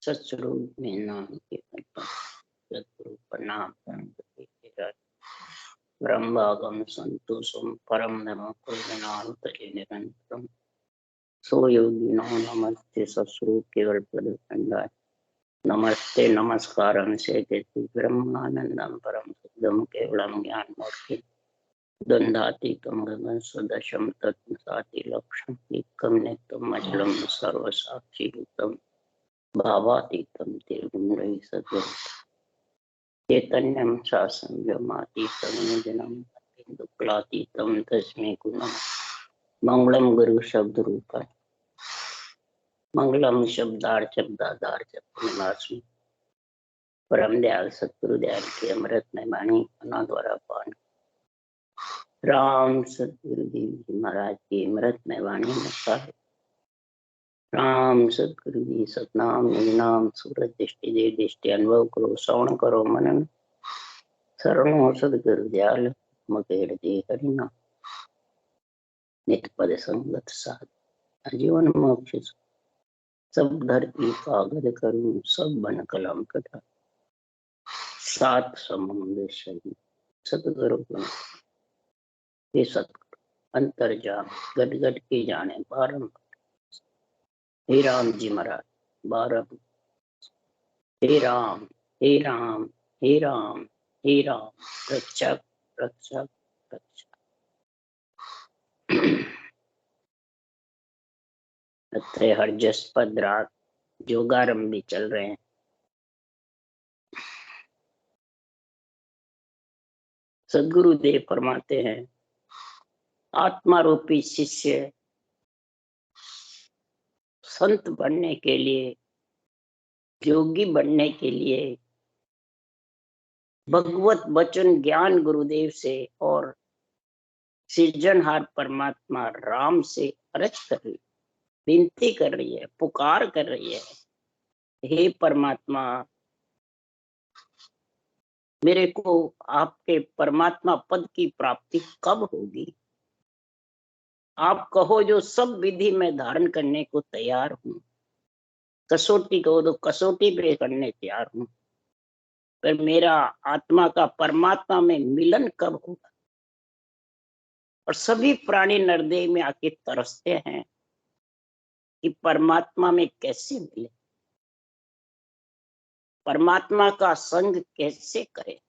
सत्स्वरूप में नाम के सतगुरु प्रणाम ब्रह्मागम संतोषम परम नमः कुलनातले निरंतरम सो योगी नमस्ते सत्स्वरूप केवल प्रदर्शनदाय नमस्ते नमस्कारम से ब्रह्मानंदम परम शुद्धम केवलम ज्ञान मूर्ति द्वंद्वातीतम गगन सदशम तत्साति लक्ष्यम एकम नित्यम अचलम सर्वसाक्षी भूतम भावातीतम तिरुगुण सद्गुरु चैतन्यम शासनं व्योमातीतं निजनं दुक्लातीतं तस्मै गुणं मंगलम गुरु शब्द रूपाय मंगलम शब्दार्थ निवासी परम दयाल सतगुरु दयाल के अमृत में वाणी अपना द्वारा पान राम सतगुरु देव जी महाराज की अमृत में वाणी में साहिब राम सतगुरु जी सतनाम निज नाम सूरज दृष्टि दे दृष्टि अनुभव करो श्रवण करो मनन शरणो सदगुरु दयाल मकेड़ दे हरिना नित पद संगत साध जीवन मोक्ष सब धरती कागज करूं सब बन कलम कटा सात समुद्र शरीर सतगुरु ये सतगुरु अंतर्जाम गट गट के जाने बारंबार हे राम जी महाराज बारह हे राम हे राम हे राम हे राम रक्षक रक्षक रक्षक अत्रे हरजसपद राग जोगारंभ भी चल रहे हैं। सदगुरु देव फरमाते हैं आत्मा रूपी शिष्य संत बनने के लिए योगी बनने के लिए भगवत वचन ज्ञान गुरुदेव से और सृजनहार परमात्मा राम से अर्ज कर रही, विनती कर रही है, पुकार कर रही है, हे परमात्मा मेरे को आपके परमात्मा पद की प्राप्ति कब होगी? आप कहो जो सब विधि में धारण करने को तैयार हूं, कसौटी कहो तो कसौटी पे करने तैयार हूं, पर मेरा आत्मा का परमात्मा में मिलन कब होगा? और सभी प्राणी नरदेह में आके तरसते हैं कि परमात्मा में कैसे मिले, परमात्मा का संग कैसे करे।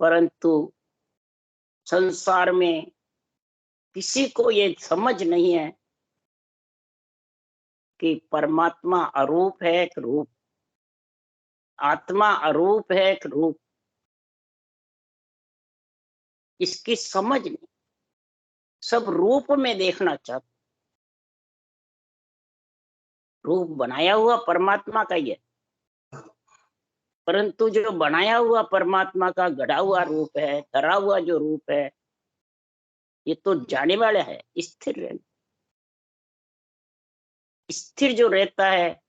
परंतु संसार में किसी को ये समझ नहीं है कि परमात्मा अरूप है एक रूप, आत्मा अरूप है एक रूप, इसकी समझ नहीं। सब रूप में देखना चाहते, रूप बनाया हुआ परमात्मा का ही है, परंतु जो बनाया हुआ परमात्मा का गढ़ा हुआ रूप है, धरा हुआ जो रूप है, ये तो जाने वाला है, स्थिर रहना। स्थिर जो रहता है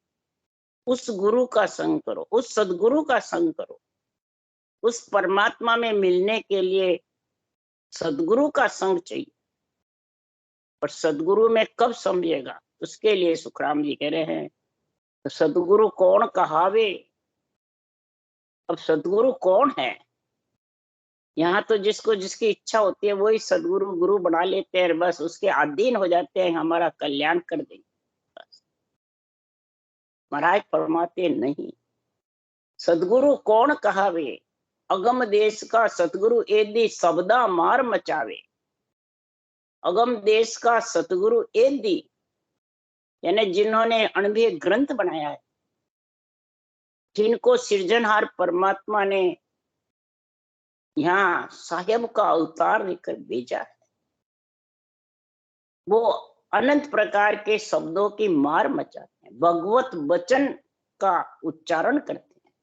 उस गुरु का संग करो, उस सदगुरु का संग करो। उस परमात्मा में मिलने के लिए सदगुरु का संग चाहिए। और सदगुरु में कब समझेगा? उसके लिए सुखराम जी कह रहे हैं तो सदगुरु कौन कहावे। अब सदगुरु कौन है? यहाँ तो जिसको जिसकी इच्छा होती है वही सदगुरु गुरु बना लेते हैं, बस उसके अधीन हो जाते हैं, हमारा कल्याण कर देंगे। महाराज फरमाते नहीं, सदगुरु कौन कहावे, अगम देश का सतगुरु एदी शब्दा मार मचावे। अगम देश का सतगुरु एदी यानी जिन्होंने अणवीय ग्रंथ बनाया है, जिनको सृजनहार परमात्मा ने यहाँ साहेब का अवतार लेकर भेजा है, वो अनंत प्रकार के शब्दों की मार मचाते हैं, भगवत वचन का उच्चारण करते हैं।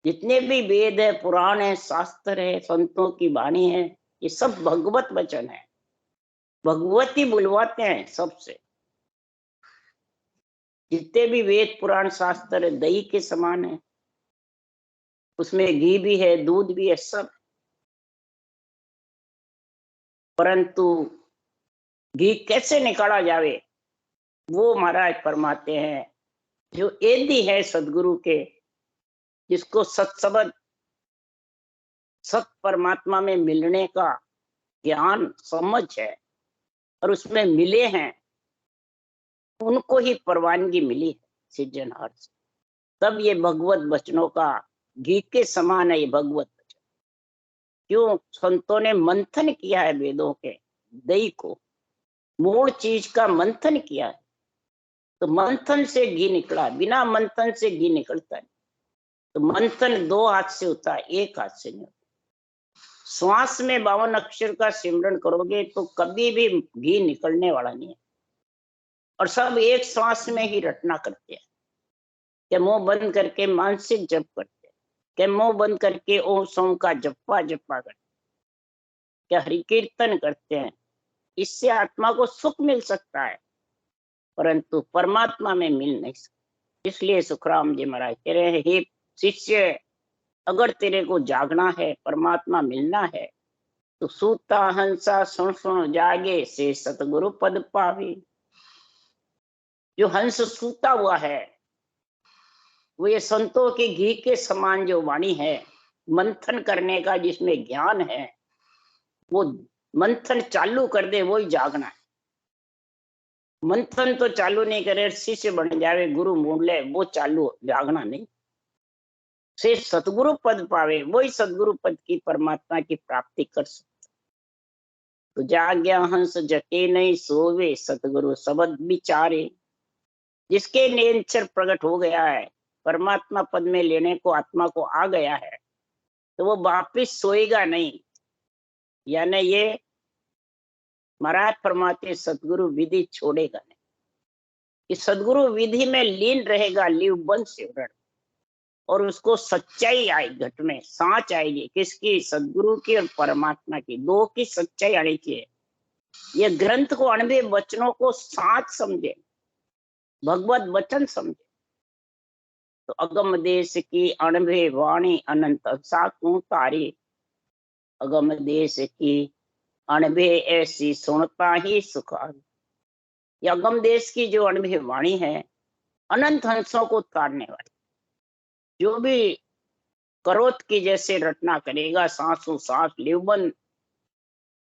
जितने भी वेद है, पुराण है, शास्त्र है, संतों की वाणी है, ये सब भगवत वचन है। भगवती बुलवाते हैं सबसे। जितने भी वेद पुराण शास्त्र है दही के समान है, उसमें घी भी है, दूध भी है, सब। परंतु घी कैसे निकाला जावे, वो महाराज फरमाते हैं जो एदी है सदगुरु के, जिसको सत्सबद सत परमात्मा में मिलने का ज्ञान समझ है और उसमें मिले हैं, उनको ही परवानगी मिली है सृजनहार से। तब ये भगवत वचनों का घी के समान है ये भगवत वचन। क्यों? संतों ने मंथन किया है वेदों के दही को, मूल चीज का मंथन किया है, तो मंथन से घी निकला, बिना मंथन से घी निकलता है। तो मंथन 2 हाथ से होता है, 1 हाथ से नहीं होता। श्वास में 52 अक्षर का सिमरन करोगे तो कभी भी घी निकलने वाला नहीं है। और सब एक श्वास में ही रटना करते हैं, कि मुंह बंद करके मानसिक जप करते हैं, कि मुंह बंद करके ओम सोम का जप्पा करते हैं, क्या हरि कीर्तन करते हैं। इससे आत्मा को सुख मिल सकता है, परंतु परमात्मा में मिल नहीं सकता। इसलिए सुखराम जी महाराज कह रहे हैं, हे शिष्य, अगर तेरे को जागना है, परमात्मा मिलना है, तो सूता हंसा सुन सुन जागे से सतगुरु पद पावे। जो हंस सूता हुआ है, वो ये संतों के घी के समान जो वाणी है, मंथन करने का जिसमें ज्ञान है, वो मंथन चालू कर दे, वही जागना है। मंथन तो चालू नहीं करे, शिष्य बन जावे, गुरु मूड ले, वो चालू, जागना नहीं। से सतगुरु पद पावे, वही सतगुरु पद की परमात्मा की प्राप्ति कर सकते। तो जाग्या हंस जटे नहीं सोवे, सतगुरु शब्द विचारे। जिसके नेचर प्रकट हो गया है, परमात्मा पद में लेने को आत्मा को आ गया है, तो वो वापिस सोएगा नहीं। यानी ये महाराज फरमाते सतगुरु विधि छोड़ेगा नहीं, इस सदगुरु विधि में लीन रहेगा, लिव बन से उड़, और उसको सच्चाई आई, घट में सांच आएगी। किसकी? सदगुरु की और परमात्मा की, 2 की सच्चाई आनी चाहिए। ये ग्रंथ को, अणबे वचनों को सांच समझे, भगवत वचन समझे। तो अगम देश की अणबे वाणी अनंत साकू तारी, अगम देश की अणबे ऐसी सुनता ही सुखा। ये अगम देश की जो अणबे वाणी है, अनंत हंसों को तारने वाली, जो भी करोत की जैसे रटना करेगा, सांसों सांस लिवबंद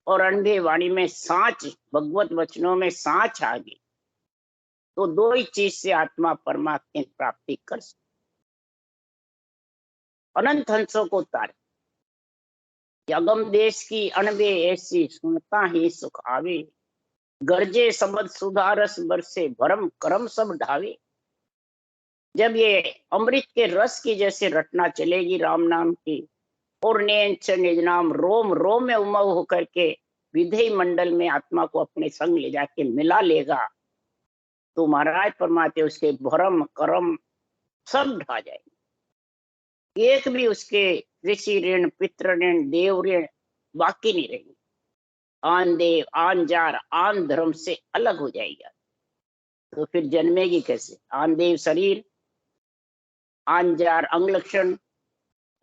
और अणबे वाणी में सांच, भगवत वचनों में सांच आ गई, तो 2 ही चीज से आत्मा परमात्मा की प्राप्ति कर सकती। अनंत हंसों को तारे, अगम देश की अणबे ऐसी सुनता ही सुख आवे, गरजे सबद सुधारस बरसे भरम करम सब ढावे। जब ये अमृत के रस की जैसे रटना चलेगी राम नाम की, और निज नाम रोम रोम में उमंग होकर के विधेय मंडल में आत्मा को अपने संग ले जाके मिला लेगा, तो महाराज परमात्मा उसके भरम करम सब ढा जाएंगे। एक भी उसके ऋषि ऋण, पितृ ऋण, देव ऋण बाकी नहीं रहेंगे। आन देव, आन जार, आन धर्म से अलग हो जाएगा, तो फिर जन्मेगी कैसे? आन देव शरीर, आन जार अंग लक्षण,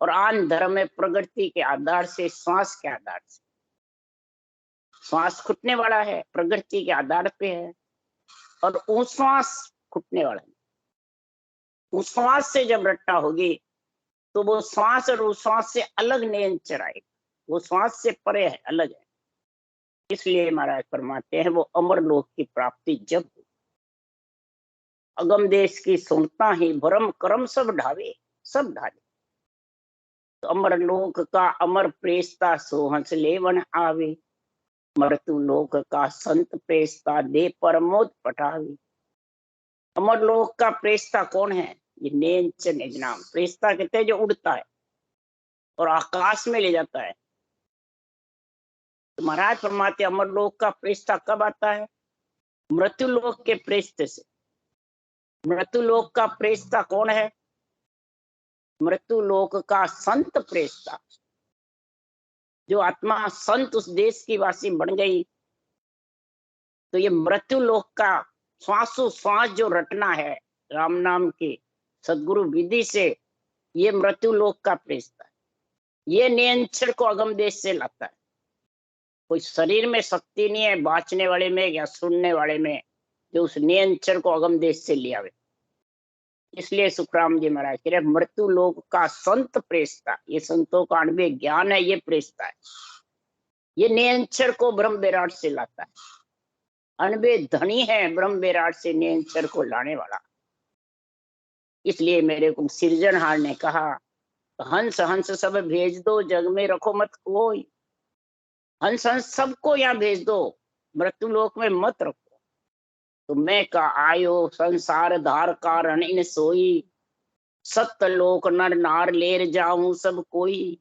और आन धर्म में प्रगति के आधार से, श्वास के आधार से। श्वास खुटने वाला है, प्रगति के आधार पे है, और उश्वास खुटने वाला है। उश्वास से जब रट्टा होगी, तो वो श्वास और उश्वास से अलग नेचर आएगा, वो श्वास से परे है, अलग है। इसलिए महाराज फरमाते हैं, वो अमर लोक की प्राप्ति जब हो, अगम देश की सुनता ही भरम करम सब ढावे, सब ढाले। तो अमर लोक का अमर प्रेस्ता सोहंस लेवन आवे, मृत्यु लोक का संत प्रेस्ता दे परमोद पठावे। अमर लोक का प्रेस्ता कौन है? ये नेंच निज नाम प्रेस्ता कहते हैं, जो उड़ता है और आकाश में ले जाता है। तो महाराज फरमाते अमर लोक का प्रेस्ता कब आता है? मृत्यु लोक के प्रेस्ते से। मृत्यु लोक का प्रेस्ता कौन है? मृत्यु लोक का संत प्रेस्ता। जो आत्मा संत उस देश की वासी बन गई, तो ये मृत्यु लोक का श्वासो श्वास जो रटना है राम नाम की सदगुरु विधि से, ये मृत्यु लोक का प्रेस्ता है। ये नियंत्रण को अगम देश से लाता है। कोई शरीर में शक्ति नहीं है बाँचने वाले में या सुनने वाले में, जो उस नियंचर को अगम देश से ले आवे। इसलिए सुखराम जी महाराज कह रहे मृत्यु लोक का संत प्रेषता, ये संतों का अणुवे ज्ञान है, ये प्रेषता है, ये नियंचर को ब्रह्म विराट से लाता है। अणुवे धनी है ब्रह्म विराट से नियंचर को लाने वाला। इसलिए मेरे को सृजनहार ने कहा हंस हंस सब भेज दो, जग में रखो मत कोई। हंस हंस सबको यहाँ भेज दो, मृत्यु लोक में मत रखो। तो मैं का आयो संसार धार कारण इन सोई, सतलोक नर नार लेर जाऊं सब कोई।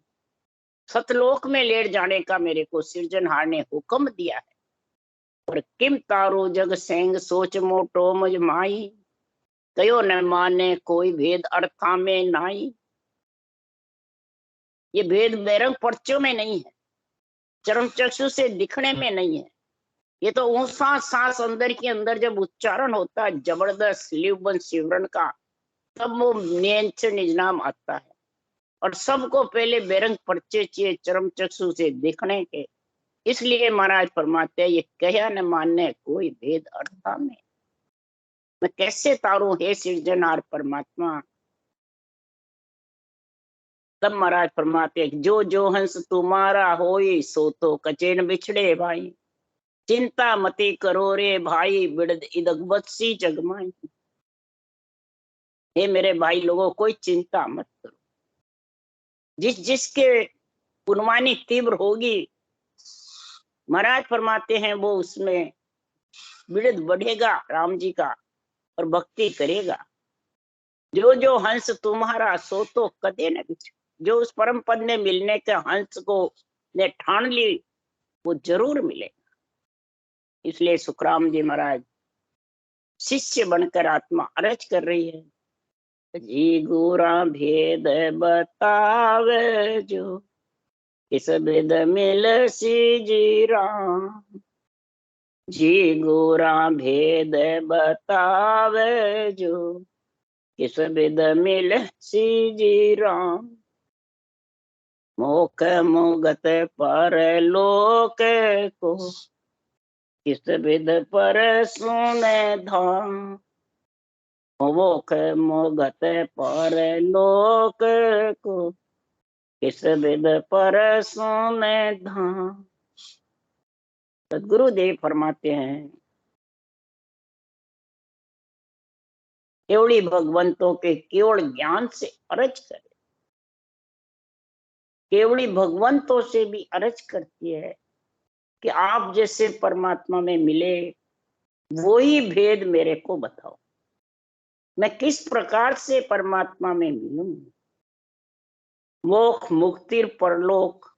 सतलोक में लेर जाने का मेरे को सृजनहार ने हुक्म दिया है। और किम तारो जग सेंग सोच मोटो मुझ माई, कयो न माने कोई भेद अर्थां में नाई। ये भेद बेरंग पर्चों में नहीं है, चरम चक्षु से दिखने में नहीं है। ये तो ऊंसा सांस अंदर के अंदर जब उच्चारण होता है जबरदस्त लिवबन सिमरन का, तब वो नियंत्रण निजनाम आता है। और सबको पहले बेरंग पर्चे चाहिए चरम चक्षु से दिखने के। इसलिए महाराज फरमाते हैं ये कहा न मानने कोई भेद अर्थां में। मैं कैसे तारूं हे सृजनहार परमात्मा। तब महाराज फरमाते जो जो हंस तुम्हारा होई, सो तो कचेन बिछड़े भाई। चिंता मती करो रे भाई, बिड़द इदक बत्सी जगमाई। हे मेरे भाई लोगों, कोई चिंता मत करो। जिस जिसके कुर्बानी तीव्र होगी, महाराज फरमाते हैं वो उसमें बिड़द बढ़ेगा राम जी का, और भक्ति करेगा। जो जो हंस तुम्हारा, सो तो कदे न बिछड़े। जो उस परम पद में मिलने के हंस को ने ठान ली, वो जरूर मिले। इसलिए सुखराम जी महाराज शिष्य बनकर आत्मा अरज कर रही है, जी गोरा भेद बतावे जो, किस भेद मिल सी जी राम। जी गोरा भेद बतावे जो, किस भेद मिल सी जी राम। मोख मोगत पर लोक को, किस विध पर सुने धाम। मोख मोगत पर लोक को, किस विध पर सुने धाम। सदगुरुदेव फरमाते हैं केवड़ी भगवंतों के केवल ज्ञान से अरज करे। केवड़ी भगवंतों से भी अरज करती है कि आप जैसे परमात्मा में मिले, वही भेद मेरे को बताओ। मैं किस प्रकार से परमात्मा में मिलूं। मोक्ष मुक्ति परलोक,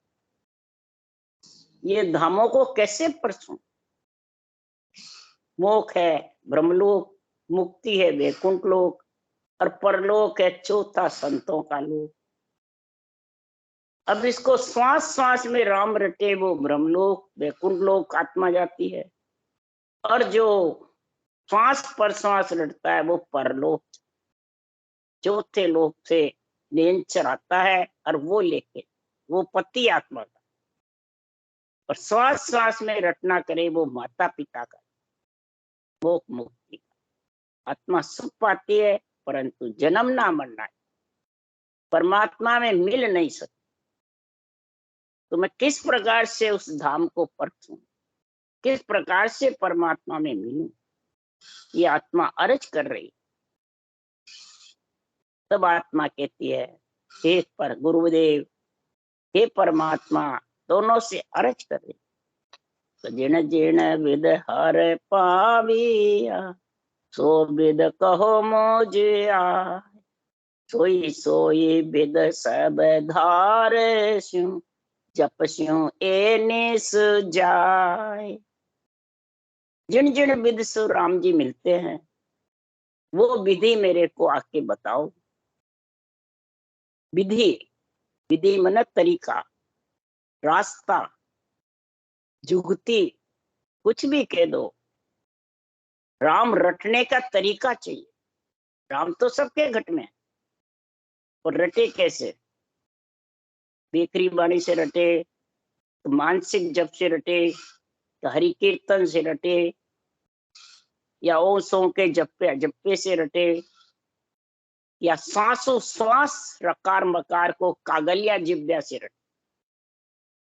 ये धामों को कैसे परसूं। मोक्ष है ब्रह्मलोक, मुक्ति है वैकुंठ लोक, और परलोक है चौथा संतों का लोक। अब इसको श्वास श्वास में राम रटे वो ब्रह्मलोक वैकुंठ लोक आत्मा जाती है, और जो श्वास पर श्वास रटता है वो परलोक चौथे लोक से नियंचर आता है, और वो लेके वो पति आत्मा का। और श्वास श्वास में रटना करे वो माता पिता का। वो मुक्ति आत्मा सुख पाती है, परंतु जन्म ना मरना है, परमात्मा में मिल नहीं सकती। तो मैं किस प्रकार से उस धाम को परखूं, किस प्रकार से परमात्मा में मिलूं, ये आत्मा अर्ज कर रही। तब आत्मा कहती है हे पर गुरुदेव, हे परमात्मा, दोनों से अर्ज कर रही। तो जिन जिन विद हर पाविया, सो विद कहो मुझे आ। सोई सोई विद सब धार स्यु, जप स्यु ए निस जाय। जिन जिन विद से राम जी मिलते हैं, वो विधि मेरे को आके बताओ। विधि, विधि मन तरीका, रास्ता, जुगती, कुछ भी कह दो। राम रटने का तरीका चाहिए। राम तो सबके घट में है, और रटे कैसे। बेकरी बाणी से रटे, तो मानसिक जप से रटे, तो हरि कीर्तन से रटे, या ओसों के जप्पे जप्पे से रटे, या सांसों श्वास रकार मकार को कागलिया जिब्या से रटे।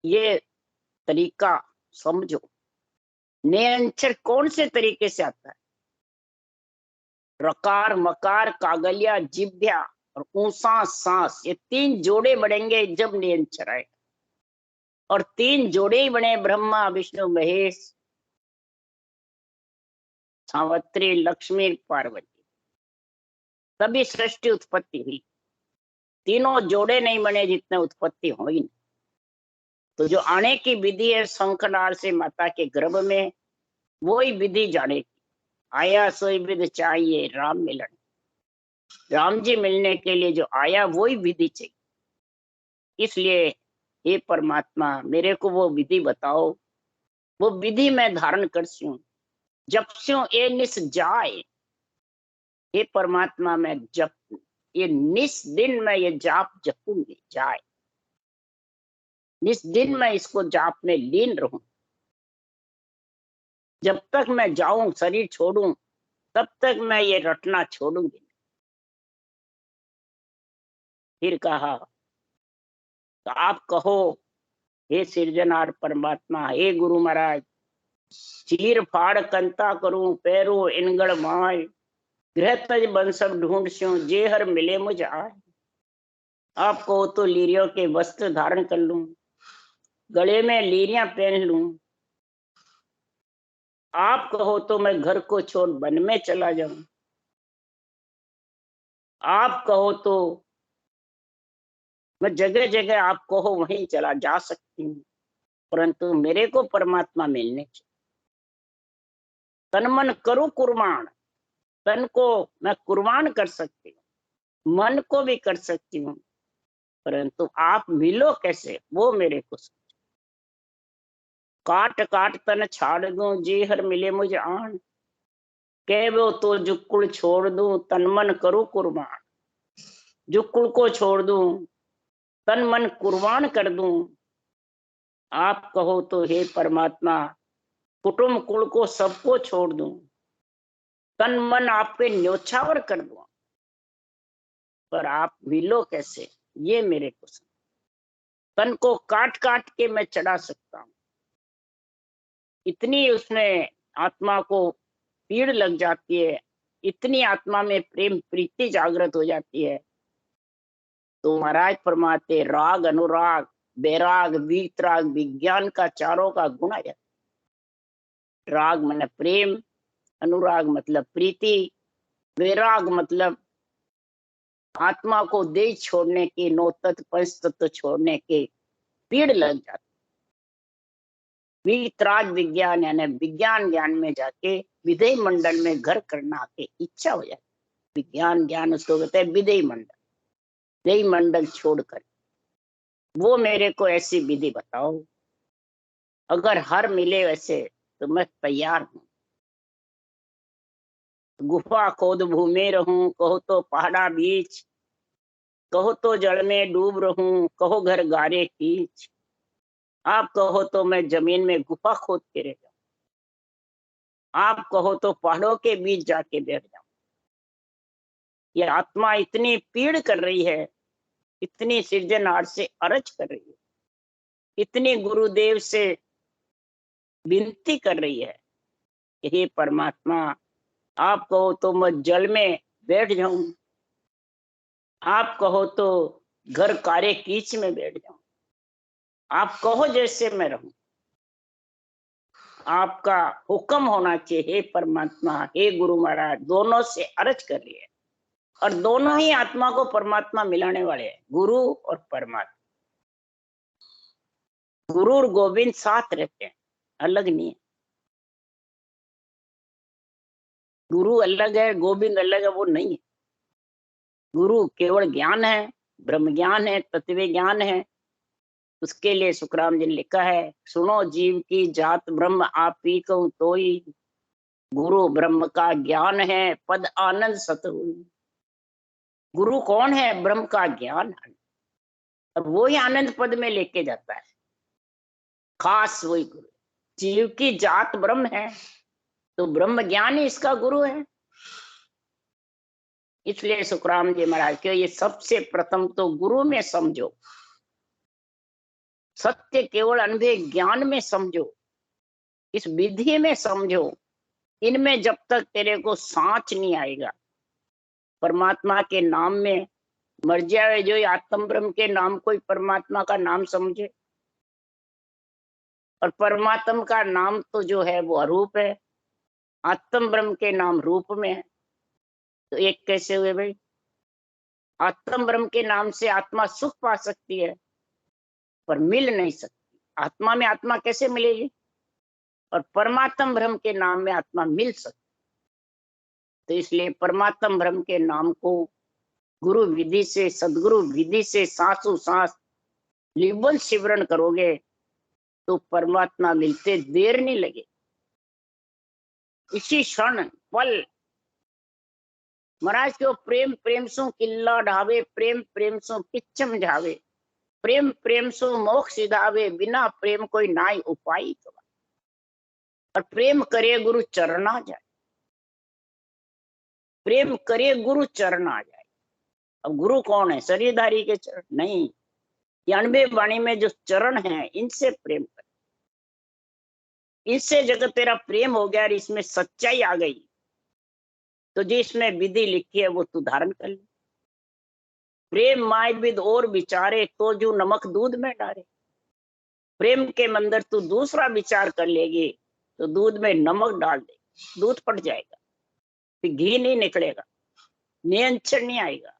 ये तरीका समझो। नयंचर कौन से तरीके से आता है? रकार मकार कागलिया जिब्या और ऊंसा सांस, ये तीन जोड़े बढ़ेंगे जब नयंचर आए। और तीन जोड़े ही बने ब्रह्मा विष्णु महेश सावित्री लक्ष्मी पार्वती, तभी सृष्टि उत्पत्ति हुई। तीनों जोड़े नहीं बने जितने उत्पत्ति हो ही नहीं। तो जो आने की विधि है शंखनाद से माता के गर्भ में, वो ही विधि जाने की। आया सोई विधि चाहिए राम मिलन, राम जी मिलने के लिए जो आया वही विधि चाहिए। इसलिए हे परमात्मा मेरे को वो विधि बताओ, वो विधि मैं धारण कर सूं, जप स्यों ए निस जाए। हे परमात्मा मैं जप, ये निस दिन मैं ये जाप जपूंगी जाए, निस दिन मैं इसको जाप में लीन रहूं। जब तक मैं जाऊं शरीर छोड़ूं तब तक मैं ये रटना छोड़ूंगी। फिर कहा तो आप कहो हे सृजनहार परमात्मा, हे गुरु महाराज, चीर फाड़ कंता करूं पैरो इनगढ़ माय, गृह तज बंसब ढूंढ स्यों जे हर मिले मुझ आए। आप कहो तो लीरियों के वस्त्र धारण कर लूं, गले में लीरियां पहन लूं। आप कहो तो मैं घर को छोड़ वन में चला जाऊं। आप कहो तो मैं जगह जगह आप कहो वहीं चला जा सकती हूँ, परंतु मेरे को परमात्मा मिलने चाहिए। तन मन करूं कुर्बान, तन को मैं कुर्बान कर सकती हूँ, मन को भी कर सकती हूँ, परंतु आप मिलो कैसे वो मेरे को। काट काट तन छाड़ दूं जी हर मिले मुझे आन, कह वो तो जुक्कुड़ छोड़ दूं तन मन करूं कुर्बान। जुक्कुड़ को छोड़ दूं, तन मन कुर्बान कर दूं। आप कहो तो हे परमात्मा कुटुंब कुल को सबको छोड़ दूं, तन मन आप पे न्योछावर कर दूं, पर आप मिलो कैसे ये मेरे को। तन को काट काट के मैं चढ़ा सकता हूँ, इतनी उसमें आत्मा को पीड़ लग जाती है, इतनी आत्मा में प्रेम प्रीति जागृत हो जाती है। तो महाराज फरमाते राग अनुराग बैराग वीतराग विज्ञान का चारों का गुण आ जाता। राग मतलब प्रेम, अनुराग मतलब प्रीति, वैराग मतलब आत्मा को देह छोड़ने की, नौ तत्व पंच तत्व छोड़ने के पीड़ लग जाती। वीतराग विज्ञान यानी विज्ञान ज्ञान में जाके विधेय मंडल में घर करना के इच्छा हो जाती। विज्ञान ज्ञान उसको कहते हैं विधेय मंडल, विधेय मंडल छोड़कर वो मेरे को ऐसी विधि बताओ। अगर हर मिले वैसे तो मैं तैयार हूं। गुफा खोद भूमि रहूं, कहो तो पहाड़ा बीच, कहो तो जड़ में डूब रहूं, कहो घर गारे कीच। आप कहो तो मैं जमीन में गुफा खोद के रह जाऊं, आप कहो तो पहाड़ों के बीच जाके बैठ जाऊं। ये आत्मा इतनी पीड़ कर रही है, इतनी सृजनहार से अरज कर रही है, इतनी गुरुदेव से विनती कर रही है कि हे परमात्मा आप कहो तो मैं जल में बैठ जाऊं, आप कहो तो घर कारे कीच में बैठ जाऊं, आप कहो जैसे मैं रहूं। आपका हुक्म होना चाहिए हे परमात्मा, हे गुरु महाराज। दोनों से अर्ज कर रही है और दोनों ही आत्मा को परमात्मा मिलाने वाले हैं, गुरु और परमात्मा। गुरु और गोविंद साथ रहते हैं, अलग नहीं है। गुरु अलग है, गोविंद अलग है, वो नहीं है। गुरु केवल ज्ञान है, ब्रह्म ज्ञान है, तत्व ज्ञान है। उसके लिए सुखराम जी ने लिखा है, सुनो जीव की जात ब्रह्म आप ही कहूं तोई, गुरु ब्रह्म का ज्ञान है पद आनंद सत हुई। गुरु कौन है? ब्रह्म का ज्ञान है, और वो ही आनंद पद में लेके जाता है। खास वही गुरु। जीव की जात ब्रह्म है तो ब्रह्म ज्ञान ही इसका गुरु है। इसलिए सुखराम जी महाराज के ये सबसे प्रथम तो गुरु में समझो, सत्य केवल अनुभव ज्ञान में समझो, इस विधि में समझो। इनमें जब तक तेरे को सांच नहीं आएगा, परमात्मा के नाम में मर जाए जो आत्म ब्रह्म के नाम कोई परमात्मा का नाम समझे, और परमात्मा का नाम तो जो है वो अरूप है, आत्म ब्रह्म के नाम रूप में है। तो एक कैसे हुए भाई? आत्म ब्रह्म के नाम से आत्मा सुख पा सकती है पर मिल नहीं सकती। आत्मा में आत्मा कैसे मिलेगी? और परमात्म ब्रह्म के नाम में आत्मा मिल सकती। तो इसलिए परमात्म ब्रह्म के नाम को गुरु विधि से, सदगुरु विधि से सांसों सांस निबल सिमरण करोगे तो परमात्मा मिलते देर नहीं लगे। इसी क्षण पल महाराज क्यों प्रेम प्रेम सो किल्ला ढावे, प्रेम प्रेम सो पिच्चम जावे, प्रेम प्रेम सो मोक्ष सिधावे, बिना प्रेम कोई नाई उपाय। और प्रेम करे गुरु चरना जाए, प्रेम करे गुरु चरना जाए। अब गुरु कौन है? शरीरधारी के चरण नहीं, ये 98 वाणी में जो चरण है इनसे प्रेम कर, इससे जगत तेरा प्रेम हो गया और इसमें सच्चाई आ गई तो जिसमें विधि लिखी है वो तू धारण कर ले। प्रेम माय विद और विचारे तो जो नमक दूध में डाले। प्रेम के मंदिर तू दूसरा विचार कर लेगी तो दूध में नमक डाल दे, दूध फट जाएगा, फिर घी नहीं निकलेगा, नियंत्रण नहीं आएगा।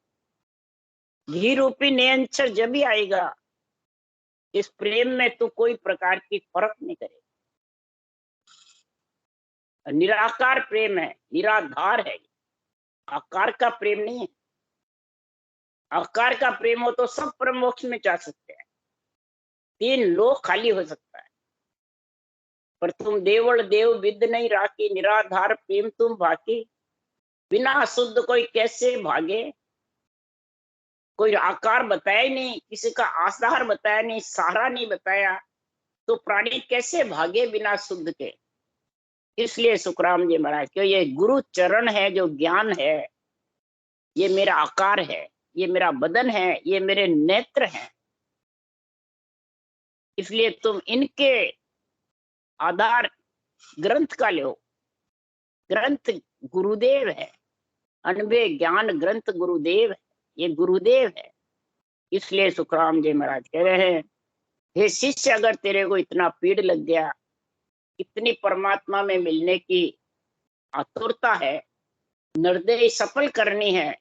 घी रूपी नियंत्रण जब भी आएगा इस प्रेम में तू कोई प्रकार की फर्क नहीं करेगा। निराकार प्रेम है, निराधार है, आकार का प्रेम नहीं है। आकार का प्रेम हो तो सब परम मोक्ष में जा सकते हैं, 3 लोक खाली हो सकता है। पर तुम देवल देव विद नहीं राखी, निराधार प्रेम तुम भाकी, बिना शुद्ध कोई कैसे भागे। कोई आकार बताया ही नहीं, किसी का आधार बताया नहीं, सहारा नहीं बताया, तो प्राणी कैसे भागे बिना शुद्ध के। इसलिए सुखराम जी महाराज क्यों ये गुरु चरण है, जो ज्ञान है, ये मेरा आकार है, ये मेरा बदन है, ये मेरे नेत्र हैं। इसलिए तुम इनके आधार ग्रंथ का लो। ग्रंथ गुरुदेव है, अनबे ज्ञान ग्रंथ गुरुदेव है, ये गुरुदेव है। इसलिए सुखराम जी महाराज कह रहे हैं, हे शिष्य, अगर तेरे को इतना पीड़ लग गया, इतनी परमात्मा में मिलने की आतुरता है, निर्दय सफल करनी है,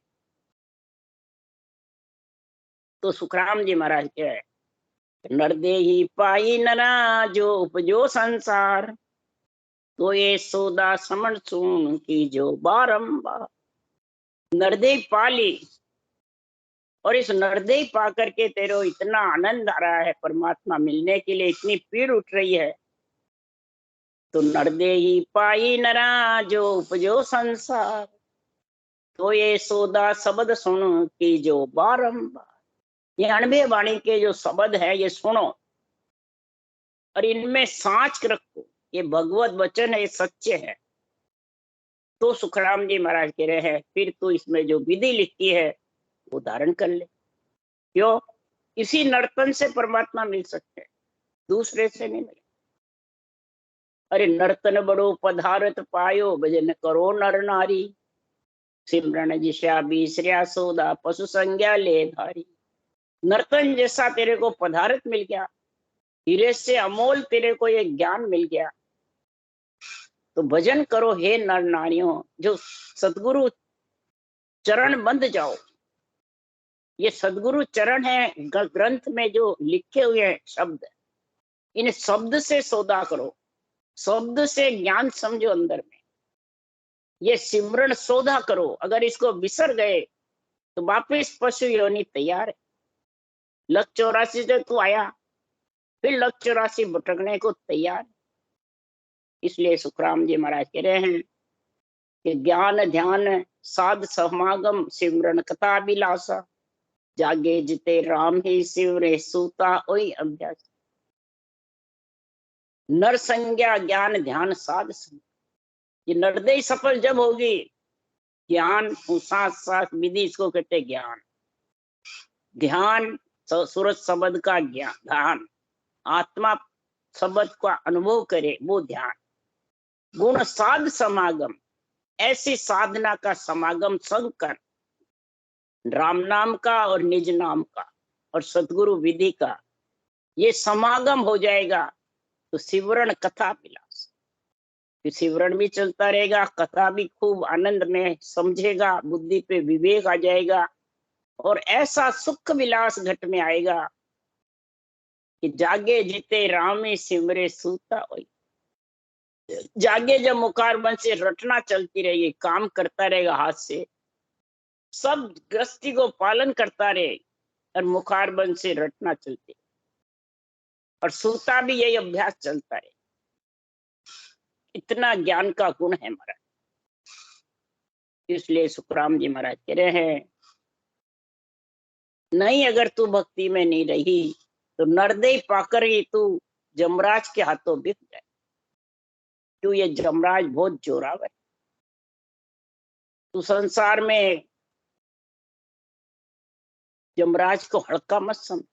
तो सुखराम जी महाराज क्या है, नरदे ही पाई नरा जो उपजो संसार, तो ये सौदा समण सुन की जो बारंबार। नरदे पाली, और इस नरदे पा करके तेरे इतना आनंद आ रहा है, परमात्मा मिलने के लिए इतनी पीड़ उठ रही है, तो नरदे ही पाई नरा जो उपजो संसार, तो ये सौदा शब्द सुन की जो बारंबार। ये 98 वाणी के जो शब्द है ये सुनो और इनमें सांच रखो, ये भगवत वचन है, ये सच्चे है। तो सुखराम जी महाराज कह रहे हैं, फिर तो इसमें जो विधि लिखी है वो धारण कर ले। क्यों? इसी नर्तन से परमात्मा मिल सकते हैं, दूसरे से नहीं मिले। अरे नर्तन बड़ो पधारत पायो, भजन करो नर नारी, सिमरन जिशा बीसरिया सौदा, पशु संज्ञा ले धारी। नर्तन जैसा तेरे को पदार्थ मिल गया, हीरे से अमोल तेरे को ये ज्ञान मिल गया, तो भजन करो हे नर नारियों, जो सदगुरु चरण बंध जाओ। ये सदगुरु चरण है, ग्रंथ में जो लिखे हुए हैं शब्द, इन शब्द से सौदा करो, शब्द से ज्ञान समझो अंदर में। ये सिमरण सौदा करो, अगर इसको बिसर गए तो वापिस पशु योनि तैयार है। 184 से तू आया, फिर 184 भटकने को तैयार। इसलिए सुखराम जी महाराज कह रहे हैं कि ज्ञान ध्यान साध समागम, सिमरन कथा बिलासा, जागे जिते राम ही शिवरे, सूता ओई अभ्यास। नर संज्ञा ज्ञान ध्यान साध संग, ये नरदेय सफल जब होगी, ज्ञान साथ साथ विधि, इसको कहते ज्ञान। ध्यान सूरज शब्द का ज्ञान, ध्यान आत्मा शब्द का अनुभव करे वो ध्यान। गुण साध समागम, ऐसी साधना का समागम सब कर, राम नाम का और निज नाम का और सतगुरु विधि का ये समागम हो जाएगा तो सिमरण कथा विलास, सिमरण भी चलता रहेगा, कथा भी खूब आनंद में समझेगा, बुद्धि पे विवेक आ जाएगा और ऐसा सुख विलास घट में आएगा कि जागे जीते रामे सिमरे सूता होई। जागे जब मुखार बन से रटना चलती रहेगी, काम करता रहेगा हाथ से, सब गृहस्थी को पालन करता रहे और मुखार बन से रटना चलती और सूता भी यही अभ्यास चलता रहे। इतना ज्ञान का गुण है महाराज। इसलिए सुखराम जी महाराज कह रहे हैं, नहीं अगर तू भक्ति में नहीं रही तो नरदेय पाकर ही तू जमराज के हाथों बिक जाए। क्यों? ये जमराज बहुत जोरावर है। तू संसार में जमराज को हल्का मत समझ।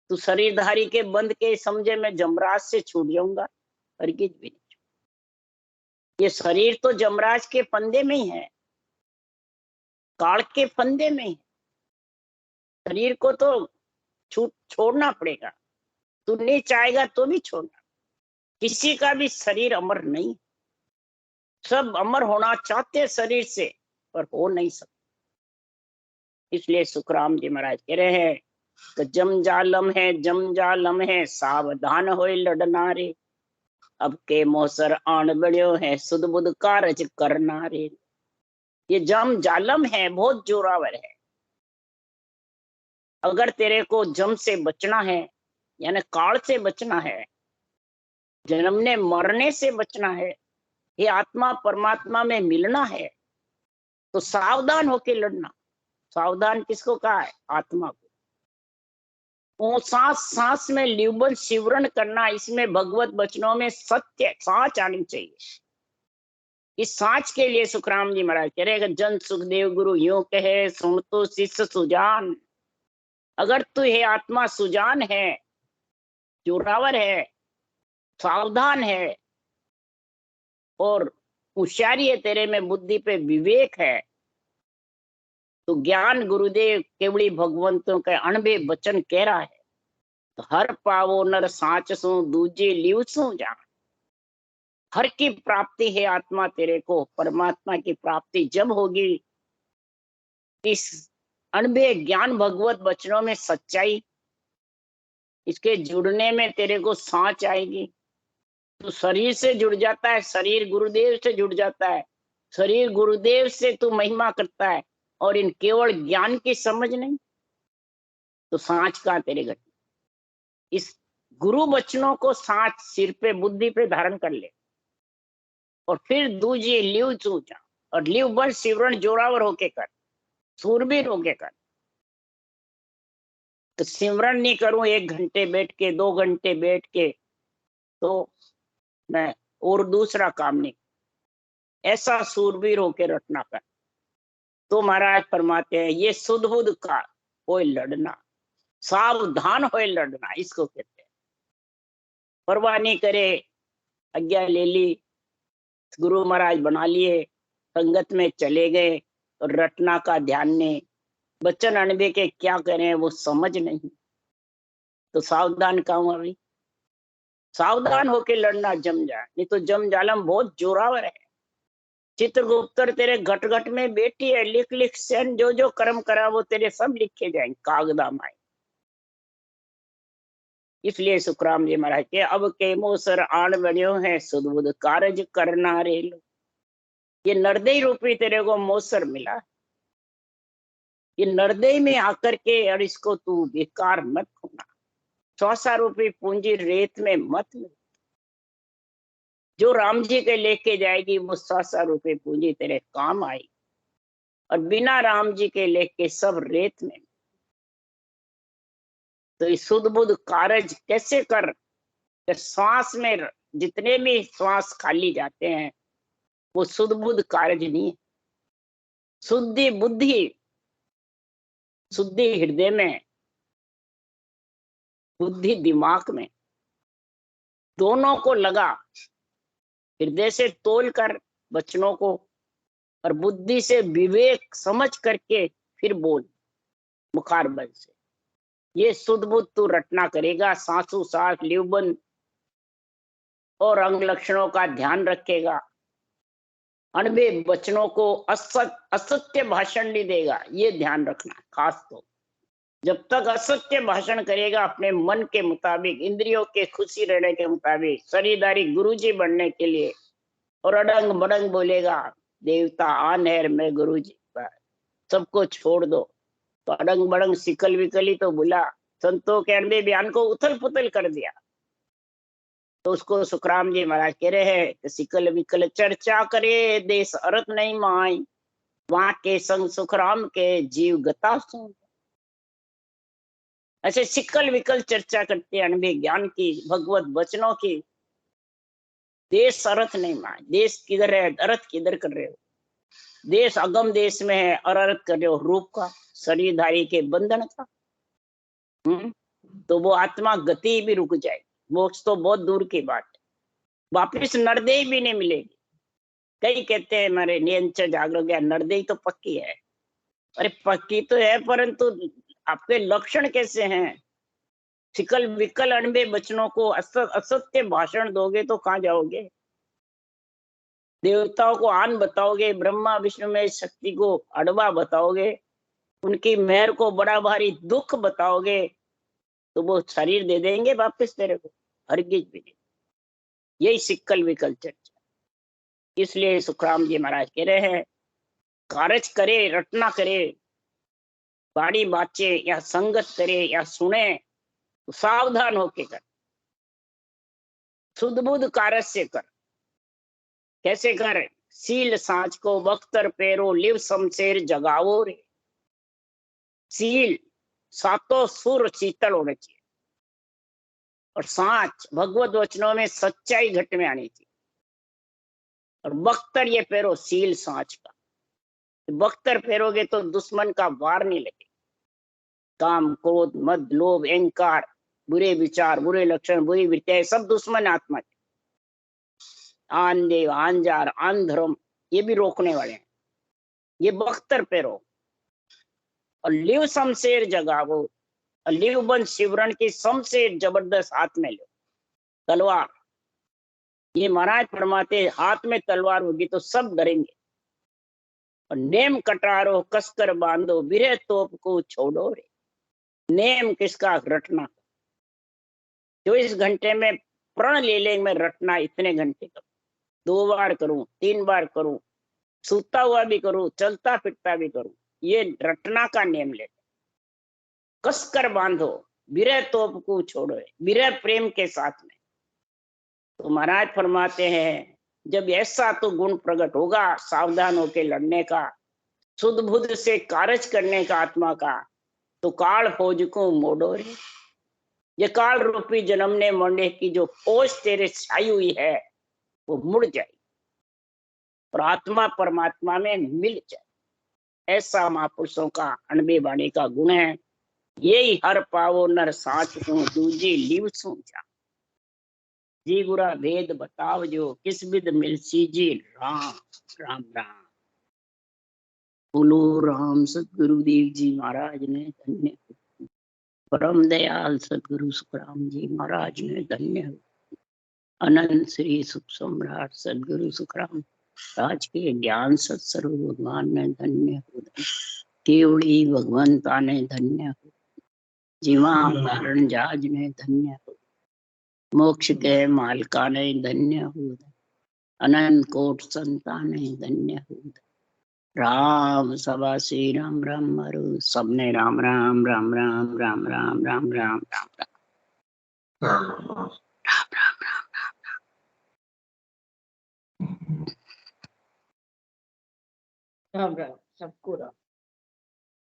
तू शरीरधारी के बंद के समझे मैं जमराज से छूट जाऊंगा, हरगिज भी नहीं। ये शरीर तो जमराज के फंदे में ही है, काल के फंदे में ही। शरीर को तो छोड़ना पड़ेगा, तू नहीं चाहेगा तो भी छोड़ना। किसी का भी शरीर अमर नहीं, सब अमर होना चाहते शरीर से पर हो नहीं सकते। इसलिए सुखराम जी महाराज कह रहे हैं कि जम जालम है सावधान होए लड़ना रे, अब के मोसर आन बड़ियो है सुध बुध कारज करना रे। ये जम जालम है, बहुत जोरावर है। अगर तेरे को जम से बचना है, यानी काल से बचना है, जन्मने मरने से बचना है, ये आत्मा परमात्मा में मिलना है, तो सावधान होके लड़ना। सावधान किसको कहा है? आत्मा को। वो सांस सांस में लिवबन शिवरण करना, इसमें भगवत वचनों में सत्य सांच आनी चाहिए। इस सांच के लिए सुखराम जी महाराज कह रहे, जन सुखदेव गुरु यूं कहे सुन तो शिष्य सुजान। अगर तू ये आत्मा सुजान है, जोरावर है, सावधान है और होशियारी है, तेरे में बुद्धि पे विवेक है, तो ज्ञान गुरुदेव केवड़ी भगवंतों के अणबे वचन कह रहा है, तो हर पावो नर सांच सो दूजे लिव सो जान। हर की प्राप्ति है आत्मा, तेरे को परमात्मा की प्राप्ति जब होगी, इस अणबे ज्ञान भगवत वचनों में सच्चाई, इसके जुड़ने में तेरे को सांच आएगी। तो शरीर से जुड़ जाता है, शरीर गुरुदेव से जुड़ जाता है, शरीर गुरुदेव से तू महिमा करता है और इन केवल ज्ञान की समझ नहीं, तो सांच का तेरे घर। इस गुरु वचनों को सांच सिर पे बुद्धि पे धारण कर ले और फिर दूजे लिव चूचा और लिव बल शिवरण जोरावर होके कर, सूरबीर होके कर। तो सिमरण नहीं करूं 1 घंटे बैठ के, 2 घंटे बैठ के, तो मैं और दूसरा काम नहीं, ऐसा सूरबीर होके रटना कर। तो महाराज फरमाते हैं ये सुध बुध का होए लड़ना, सावधान होए लड़ना, इसको कहते हैं। परवाह नहीं करे, आज्ञा ले ली, गुरु महाराज बना लिए, संगत में चले गए और रटना का ध्यान नहीं, बच्चन अनबे के क्या करें वो समझ नहीं, तो सावधान कहूँ अभी, सावधान होके लड़ना जम जाए, नहीं तो जम जालम बहुत जोरावर है। चित्रगुप्तर तेरे घट घट में बैठी है, लिख लिख सेन जो जो कर्म करा वो तेरे सब लिखे जाएंगे कागदा माए। इसलिए सुखराम जी महाराज के अब के मोसर आन बड़ियो है सुध बुध कारज करना रे लो। ये नरदेय रूपी तेरे को मोसर मिला, ये नरदेय में आकर के और इसको तू बेकार मत खोना। 100 रूपी पूंजी रेत में मत मिल, जो राम जी के लेके जाएगी वो 100 रूपये पूंजी तेरे काम आएगी, और बिना राम जी के लेके सब रेत में। तो इस सुध बुध कारज कैसे कर? श्वास में जितने भी श्वास खाली जाते हैं वो शुद्ध बुद्ध कार्य नहीं है। शुद्धि बुद्धि, शुद्धि हृदय में, बुद्धि दिमाग में, दोनों को लगा। हृदय से तोल कर वचनों को और बुद्धि से विवेक समझ करके फिर बोल मुखार बल से। ये शुद्ध बुद्ध तू रटना करेगा, सांसु सांस लिवबंद और अंग लक्षणों का ध्यान रखेगा, अनबे वचनों को असत्य भाषण नहीं देगा, ये ध्यान रखना खास। तो जब तक असत्य भाषण करेगा अपने मन के मुताबिक, इंद्रियों के खुशी रहने के मुताबिक, शरीरदारी गुरुजी बनने के लिए, और अडंग बडंग बोलेगा देवता आन है मैं गुरुजी, सबको छोड़ दो, तो अडंग बडंग सिकल विकली तो बुला, संतों के अनबे बयान को उथल पुथल कर दिया। तो उसको सुखराम जी महाराज कह रहे हैं कि सिकल विकल चर्चा करे देश अरत नहीं माई, वहां के संग सुखराम के जीव गता सुन। ऐसे सिकल विकल चर्चा करते हैं अनबे ज्ञान की, भगवत वचनों की। देश अरथ नहीं माए, देश किधर है, अरथ किधर कर रहे हो। देश अगम देश में है और अर्थ कर रहे हो रूप का, शरीरधारी के बंधन का। तो वो आत्मा गति भी रुक जाएगी, मोक्ष तो बहुत दूर की बात है, वापिस नरदेही भी नहीं मिलेगी। कई कहते हैं हमारे नियंत्रण जागरूक गया, नरदेही तो पक्की है। अरे पक्की तो है, परंतु आपके लक्षण कैसे हैं। सिकल विकल अनबे वचनों को असत्य भाषण दोगे तो कहाँ जाओगे। देवताओं को आन बताओगे, ब्रह्मा विष्णु में शक्ति को अड़वा बताओगे, उनकी मेहर को बड़ा भारी दुख बताओगे, तो वो शरीर दे देंगे वापस तेरे को, हरगिज भी नहीं। यही सिक्कल विकल चर्चा। इसलिए सुखराम जी महाराज कह रहे हैं, कारज करे रटना करे, बाड़ी बाचे या संगत करे या सुने, तो सावधान होके कर, शुद्ध बुद्ध कारज से कर। कैसे कर, सील सांच को बख्तर पेरो, लिव शमशेर जगावो रे। सील सातों सुर शीतल होने चाहिए, और सांच भगवत वचनों में सच्चाई घट में आनी चाहिए, और बख्तर ये पेरो सील सांच का। बख्तर फेरोगे तो दुश्मन का वार नहीं लगे। काम क्रोध मद लोभ अहंकार, बुरे विचार, बुरे लक्षण, बुरी वृत्तियां, सब दुश्मन आत्मा के। आन देव आन जार आन धर्म, ये भी रोकने वाले हैं। ये बख्तर पेरो, और लिव शमशेर जगावो, और लिव बंद शिवरण की शमशेर जबरदस्त हाथ में लो, तलवार। ये महाराज फरमाते हाथ में तलवार होगी तो सब डरेंगे। और नेम कटारो कसकर बांधो, विरह तोप को छोड़ो रे। नेम किसका, रटना। 24 घंटे में प्रण ले ले, मैं रटना इतने घंटे करूं, 2 बार करूं, 3 बार करूं, सूता हुआ भी करूं, चलता फिरता भी करूं, ये रटना का नेम ले। कसकर बांधो, विरह तोप को छोड़ो, विरह प्रेम के साथ में। तो महाराज फरमाते हैं जब ऐसा तो गुण प्रकट होगा, सावधान होकर लड़ने का, शुद्ध बुद्ध से कारज करने का आत्मा का, तो काल फौज को मोड़ो रे। ये काल रूपी जन्म ने मरने की जो फौज तेरे छाई हुई है वो मुड़ जाएगी, और आत्मा परमात्मा में मिल जाए। ऐसा महापुरुषों का अनबे वाणी का गुण है। यही हर पावो नर साच को, दूजी लिव सू जा। जी गुरा भेद बताओ जो, किस with mill CG Ram Ram Ram. बोलो राम सतगुरुदेव जी महाराज ने धन्य, परम दयाल सतगुरु सुखराम जी महाराज ने धन्य, अनंत श्री सुख सम्राट सदगुरु सुखराम राज के ज्ञान सत्स्वरूप भगवान ने धन्य हो, केवड़ी भगवंता ने धन्य हो, जीवा कारण जाज ने धन्य हो, मोक्ष के मालका ने धन्य हो, अनंत कोट संता ने धन्य हो। राम सभा श्री राम राम मारो, सबने राम राम राम राम राम राम राम राम राम राम राम राम राम सबको राम।